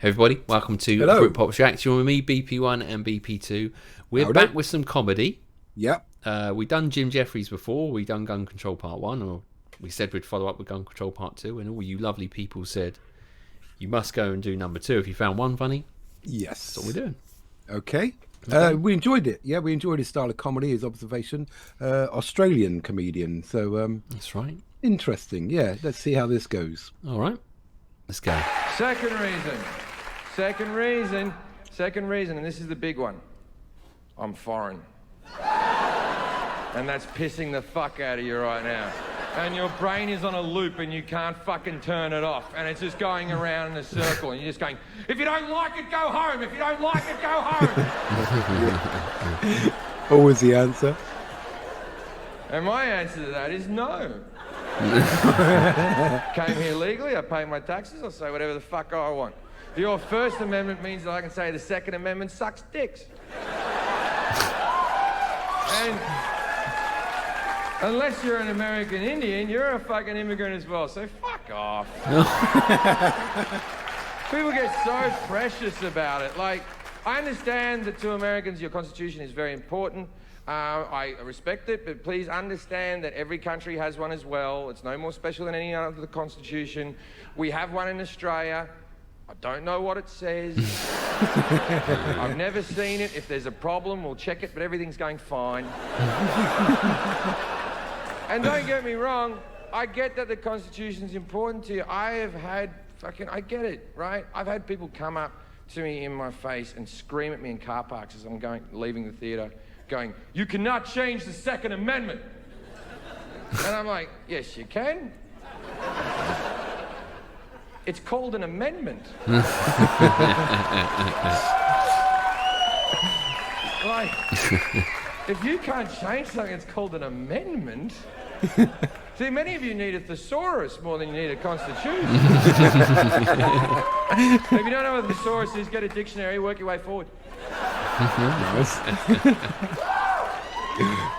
Hey everybody, welcome to Britpop Reaction with me, BP1 and BP2. We're back with some comedy. Yep. We've done Jim Jefferies before. We've done Gun Control Part 1, or we said we'd follow up with Gun Control Part 2, and all you lovely people said you must go and do number 2 if you found one funny. Yes. That's what we're doing. Okay. We enjoyed it. Yeah, we enjoyed his style of comedy, his observation. Australian comedian. So that's right. Interesting. Yeah, let's see how this goes. All right. Let's go. Second reason, and this is the big one. I'm foreign. And that's pissing the fuck out of you right now. And your brain is on a loop and you can't fucking turn it off. And it's just going around in a circle and you're just going, if you don't like it, go home. If you don't like it, go home. Always the answer. And my answer to that is no. Came here legally, I pay my taxes, I'll say whatever the fuck I want. Your First Amendment means that I can say the Second Amendment sucks dicks. And unless you're an American Indian, you're a fucking immigrant as well, so fuck off. People get so precious about it. Like, I understand that to Americans your Constitution is very important. I respect it, but please understand that every country has one as well. It's no more special than any other Constitution. We have one in Australia. I don't know what it says. I've never seen it. If there's a problem, we'll check it, but everything's going fine. And don't get me wrong, I get that the Constitution's important to you. I get it, right? I've had people come up to me in my face and scream at me in car parks as I'm leaving the theatre, going, "You cannot change the Second Amendment." And I'm like, yes, you can. It's called an amendment. Like, if you can't change something, it's called an amendment. See, many of you need a thesaurus more than you need a constitution. If you don't know what a thesaurus is, get a dictionary, work your way forward.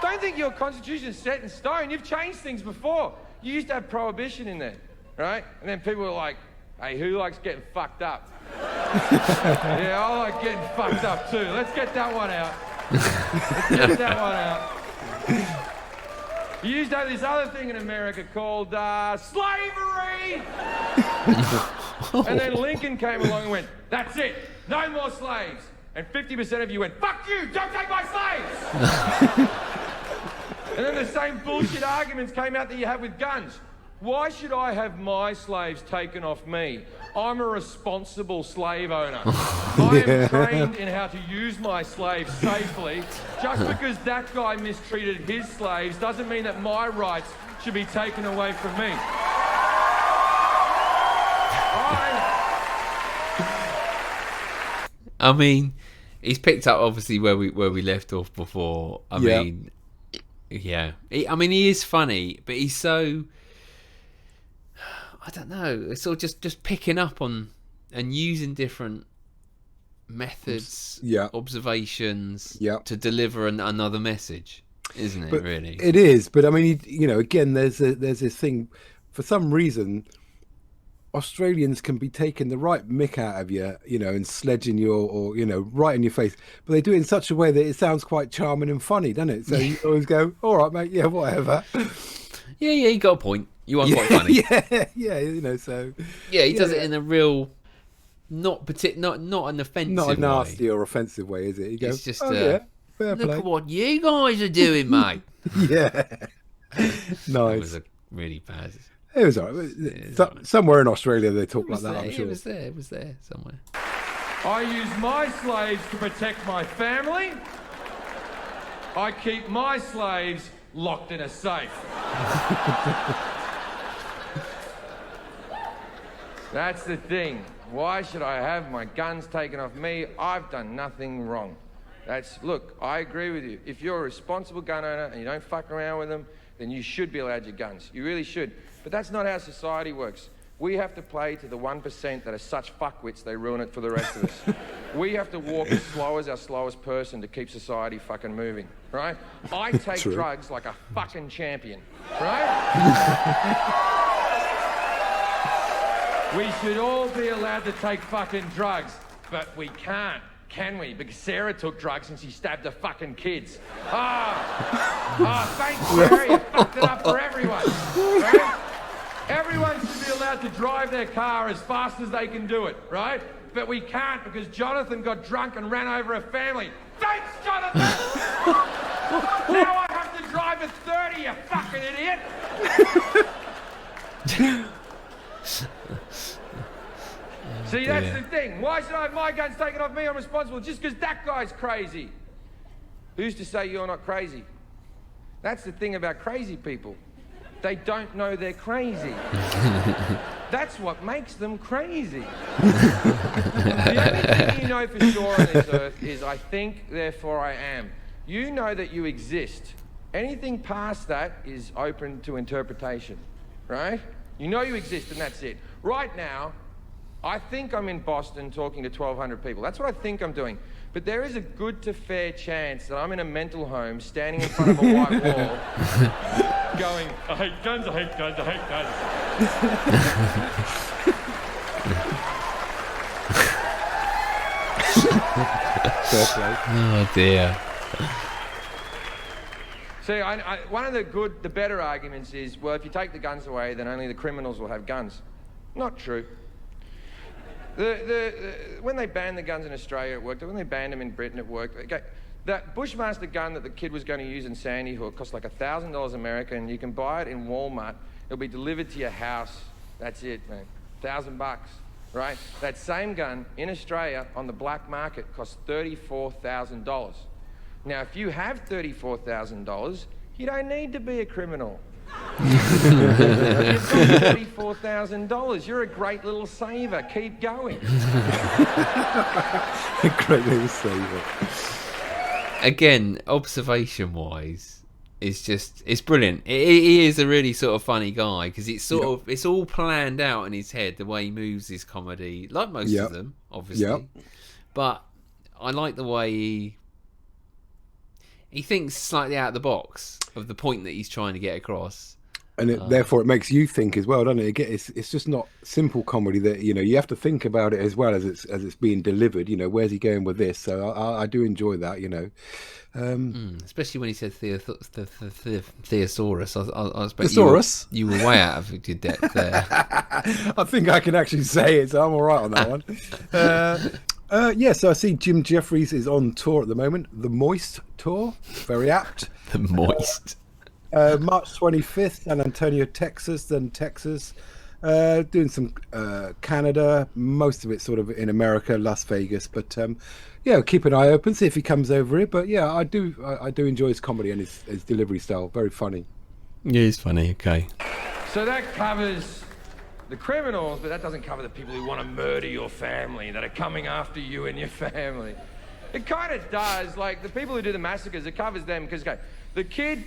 Don't think your constitution is set in stone. You've changed things before. You used to have prohibition in there, right? And then people were like, hey, who likes getting fucked up? Yeah, I like getting fucked up too. Let's get that one out. Let's get that one out. You used to have this other thing in America called slavery. And then Lincoln came along and went, that's it, no more slaves. And 50% of you went, fuck you, don't take my slaves! And then the same bullshit arguments came out that you have with guns. Why should I have my slaves taken off me? I'm a responsible slave owner. I am trained in how to use my slaves safely. Just because that guy mistreated his slaves doesn't mean that my rights should be taken away from me. I mean, he's picked up obviously where we left off before. I mean, he is funny, but he's so, I don't know. It's all just picking up on and using different methods, observations, to deliver another message, isn't it? But really, it is. But I mean, again, there's this thing. For some reason, Australians can be taking the right mick out of you, and sledging you or right in your face. But they do it in such a way that it sounds quite charming and funny, doesn't it? So you always go, all right, mate, yeah, whatever. Yeah, you got a point. You are quite funny. So... Yeah, he does it in a real, not an offensive not a nasty way. or offensive way, is it? He goes, it's just, fair look play. at what you guys are doing, mate. Yeah. Nice. That was a really bad... It was all right. Somewhere in Australia they talk like that, I'm sure. It was there somewhere. I use my slaves to protect my family. I keep my slaves locked in a safe. That's the thing. Why should I have my guns taken off me? I've done nothing wrong. Look, I agree with you. If you're a responsible gun owner and you don't fuck around with them, then you should be allowed your guns. You really should. But that's not how society works. We have to play to the 1% that are such fuckwits they ruin it for the rest of us. We have to walk as slow as our slowest person to keep society fucking moving, right? I take drugs like a fucking champion, right? We should all be allowed to take fucking drugs, but we can't, can we? Because Sarah took drugs and she stabbed her fucking kids. Thanks, Sarah, you fucked it up for everyone. Right? Everyone should be allowed to drive their car as fast as they can do it, right? But we can't because Jonathan got drunk and ran over a family. Thanks, Jonathan! Now I have to drive at 30, you fucking idiot! See, that's the thing. Why should I have my guns taken off me? I'm responsible just because that guy's crazy. Who's to say you're not crazy? That's the thing about crazy people. They don't know they're crazy. That's what makes them crazy. The only thing you know for sure on this earth is I think, therefore I am. You know that you exist. Anything past that is open to interpretation, right? You know you exist and that's it. Right now, I think I'm in Boston talking to 1,200 people. That's what I think I'm doing. But there is a good to fair chance that I'm in a mental home standing in front of a white wall going, I hate guns, I hate guns, I hate Oh dear. See, one of the better arguments is, well, if you take the guns away, then only the criminals will have guns. Not true. When they banned the guns in Australia, it worked. When they banned them in Britain, it worked. Okay. That Bushmaster gun that the kid was going to use in Sandy Hook cost like $1,000 American. You can buy it in Walmart. It'll be delivered to your house. That's it, man. $1,000, right? That same gun in Australia on the black market costs $34,000. Now, if you have $34,000, you don't need to be a criminal. You've got $34,000. You're a great little saver. Keep going. A great little saver. Again, observation-wise, it's brilliant. He is a really sort of funny guy because it's it's all planned out in his head the way he moves his comedy, like most of them, obviously. But I like the way he thinks slightly out of the box of the point that he's trying to get across. And therefore it makes you think as well, doesn't it? It's just not simple comedy that, you have to think about it as well as it's being delivered. Where's he going with this? So I do enjoy that, Especially when he said Theosaurus. I expect Thesaurus? you were way out of your depth there. I think I can actually say it, so I'm all right on that one. So I see Jim Jefferies is on tour at the moment. The Moist Tour. Very apt. The Moist. March 25th, San Antonio, Texas, then Texas. Doing some Canada, most of it sort of in America, Las Vegas. But keep an eye open, see if he comes over here. But yeah, I do enjoy his comedy and his delivery style. Very funny. Yeah, he's funny. Okay. So that covers the criminals, but that doesn't cover the people who want to murder your family, that are coming after you and your family. It kind of does. Like the people who do the massacres, it covers them because the kid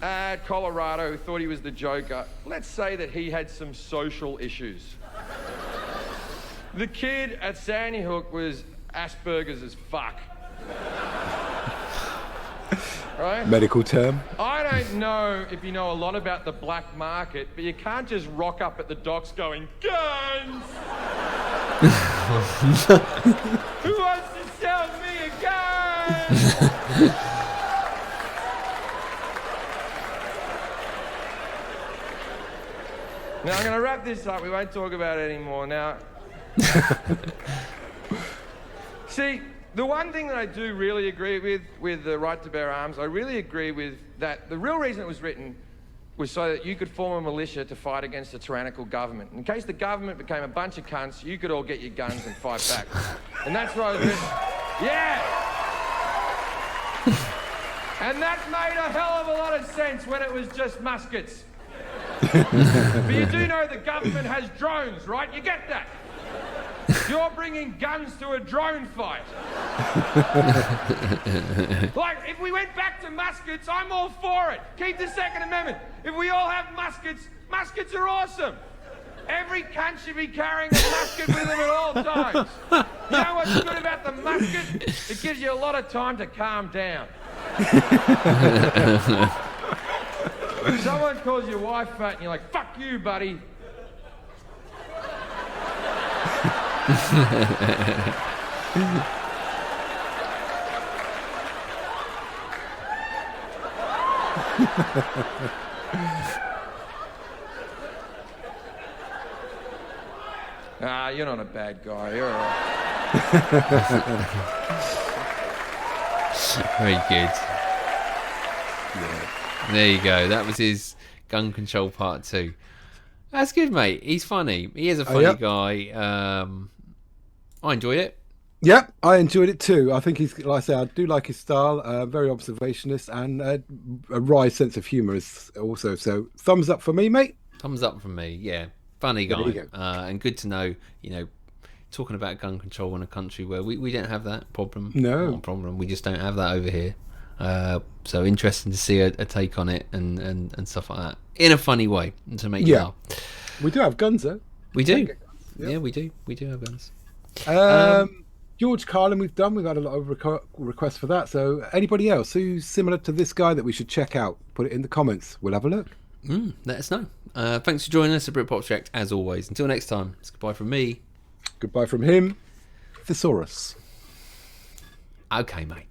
at Colorado who thought he was the Joker, let's say that he had some social issues. The kid at Sandy Hook was Asperger's as fuck. Right? Medical term. I don't know if you know a lot about the black market, but you can't just rock up at the docks going, guns! Who wants to sell me a gun? Now, I'm going to wrap this up. We won't talk about it anymore. Now, see, the one thing that I do really agree with the right to bear arms, I really agree with that. The real reason it was written was so that you could form a militia to fight against a tyrannical government. In case the government became a bunch of cunts, you could all get your guns and fight back. And that's what I was written. Yeah! And that made a hell of a lot of sense when it was just muskets. But you do know the government has drones, right? You get that? You're bringing guns to a drone fight. Like, if we went back to muskets, I'm all for it. Keep the Second Amendment. If we all have muskets, muskets are awesome. Every cunt should be carrying a musket with them at all times. You know what's good about the musket? It gives you a lot of time to calm down. Someone calls your wife fat and you're like, fuck you, buddy. Ah, you're not a bad guy. You're all right. Very good. Yeah. There you go. That was his gun control part 2. That's good, mate. He's funny. He is a funny guy. I enjoyed it. Yeah, I enjoyed it too. I think he's, like I say, I do like his style. Very observationist and a wry sense of humour is also. So thumbs up for me, mate. Thumbs up from me. Yeah, funny There guy. you go. And good to know. Talking about gun control in a country where we don't have that problem. No. Not a problem. We just don't have that over here. So interesting to see a take on it and stuff like that in a funny way to make you laugh. We do have guns though. We do. Yep. Yeah, we do. We do have guns. George Carlin, we've had a lot of requests for that. So anybody else who's similar to this guy that we should check out, put it in the comments. We'll have a look. Let us know. Thanks for joining us at Britpop Tract as always. Until next time, it's goodbye from me. Goodbye from him, Thesaurus. Okay, mate.